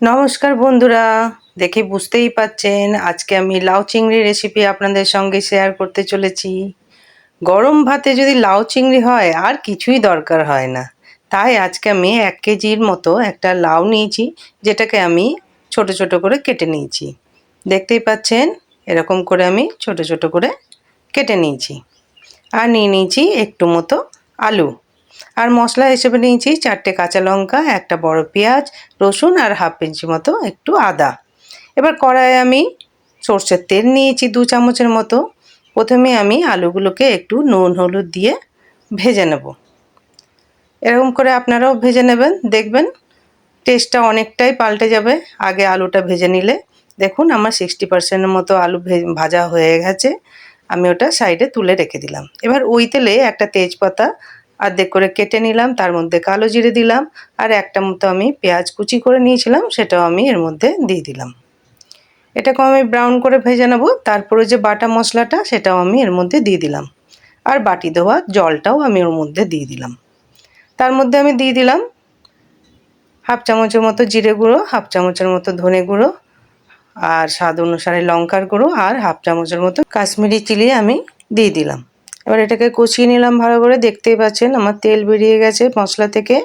নমস্কার বন্ধুরা, দেখে বুঝতেই পাচ্ছেন আজকে আমি লাউ চিংড়ি রেসিপি আপনাদের সঙ্গে শেয়ার করতে চলেছি। গরম ভাতে যদি লাউ চিংড়ি হয় আর কিছুই দরকার হয় না। তাই আজকে আমি 1 কেজির মতো একটা লাউ নিয়েছি, যেটাকে আমি ছোট ছোট করে কেটে নিয়েছি। দেখতেই পাচ্ছেন এরকম করে আমি ছোট ছোট করে কেটে নিয়েছি। আর নিয়ে নিয়েছি একটু মতো আলু। আর মশলা হিসেবে নিয়েছি 4টে কাঁচা লঙ্কা, একটা বড় পেঁয়াজ, রসুন আর হাফ ইঞ্চি মতো একটু আদা। এবার কড়াইয়ে আমি সর্ষের তেল নিয়েছি 2 চামচের মতো। প্রথমে আমি আলুগুলোকে একটু নুন হলুদ দিয়ে ভেজে নেব। এরকম করে আপনারাও ভেজে নেবেন, দেখবেন টেস্টটা অনেকটাই পাল্টে যাবে আগে আলুটা ভেজে নিলে। দেখুন আমার 60% মতো আলু ভাজা হয়ে গেছে। আমি ওটা সাইডে তুলে রেখে দিলাম। এবার ওই তেলে একটা তেজপাতা অর্ধেক করে কেটে নিলাম, তার মধ্যে কালো জিরে দিলাম, আর একটা মতো আমি পেঁয়াজ কুচি করে নিয়েছিলাম সেটাও আমি এর মধ্যে দিয়ে দিলাম। এটাকে আমি ব্রাউন করে ভেজে নেব। তারপরে যে বাটা মশলাটা সেটাও আমি এর মধ্যে দিয়ে দিলাম, আর বাটি ধোয়া জলটাও আমি ওর মধ্যে দিয়ে দিলাম। তার মধ্যে আমি দিয়ে দিলাম হাফ চামচের মতো জিরে গুঁড়ো, হাফ চামচের মতো ধনে গুঁড়ো, আর স্বাদ অনুসারে লঙ্কার গুঁড়ো, আর হাফ চামচের মতো কাশ্মীরি চিলি আমি দিয়ে দিলাম। এবার এটাকে কষিয়ে নিলাম ভালো করে। দেখতেই পাচ্ছেন আমার তেল বেরিয়ে গেছে মশলা থেকে।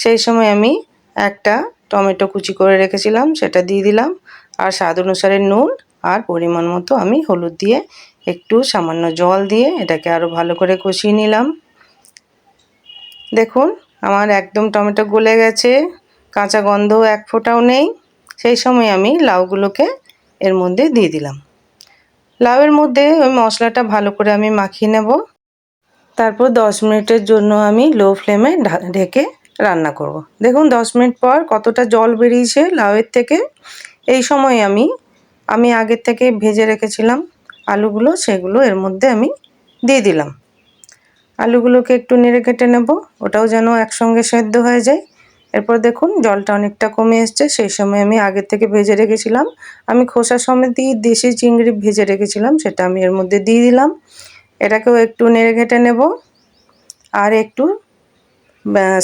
সেই সময় আমি একটা টমেটো কুচি করে রেখেছিলাম সেটা দিয়ে দিলাম, আর স্বাদ অনুসারে নুন আর পরিমাণ মতো আমি হলুদ দিয়ে একটু সামান্য জল দিয়ে এটাকে আরও ভালো করে কষিয়ে নিলাম। দেখুন আমার একদম টমেটো গলে গেছে, কাঁচা গন্ধ এক ফোঁটাও নেই। সেই সময় আমি লাউগুলোকে এর মধ্যে দিয়ে দিলাম। লাউয়ের মধ্যে ওই মশলাটা ভালো করে আমি মাখিয়ে নেব। তারপর 10 মিনিটের জন্য আমি লো ফ্লেমে ঢেকে রান্না করব। দেখুন 10 মিনিট পর কতটা জল বেরিয়েছে লাউয়ের থেকে। এই সময় আমি আগের থেকে ভেজে রেখেছিলাম আলুগুলো, সেগুলো এর মধ্যে আমি দিয়ে দিলাম। আলুগুলোকে একটু নেড়ে কেটে নেব, ওটাও যেন একসঙ্গে সেদ্ধ হয়ে যায়। এরপর দেখুন জলটা অনেকটা কমে এসছে। সেই সময় আমি আগের থেকে ভেজে রেখেছিলাম, আমি খোসা সমেতই দেশি চিংড়ি ভেজে রেখেছিলাম, সেটা আমি এর মধ্যে দিয়ে দিলাম। এটাকেও একটু নেড়ে ঘেটে নেব। আর একটু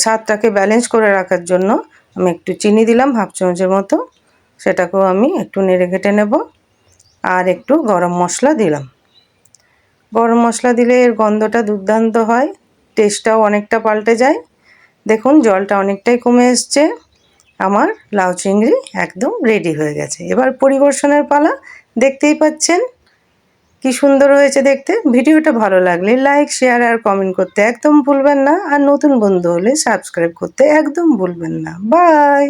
স্বাদটাকে ব্যালেন্স করে রাখার জন্য আমি একটু চিনি দিলাম হাফ চামচের মতো, সেটাকেও আমি একটু নেড়ে ঘেটে নেব। আর একটু গরম মশলা দিলাম। গরম মশলা দিলে এর গন্ধটা দুর্দান্ত হয়, টেস্টটাও অনেকটা পাল্টে যায়। দেখুন জলটা অনেকটাই কমে এসছে। আমার লাউ চিংড়ি একদম রেডি হয়ে গেছে। এবার পরিবেশনের পালা। দেখতেই পাচ্ছেন কি সুন্দর হয়েছে দেখতে। ভিডিওটা ভালো লাগলে লাইক, শেয়ার আর কমেন্ট করতে একদম ভুলবেন না। আর নতুন বন্ধু হলে সাবস্ক্রাইব করতে একদম ভুলবেন না। বাই।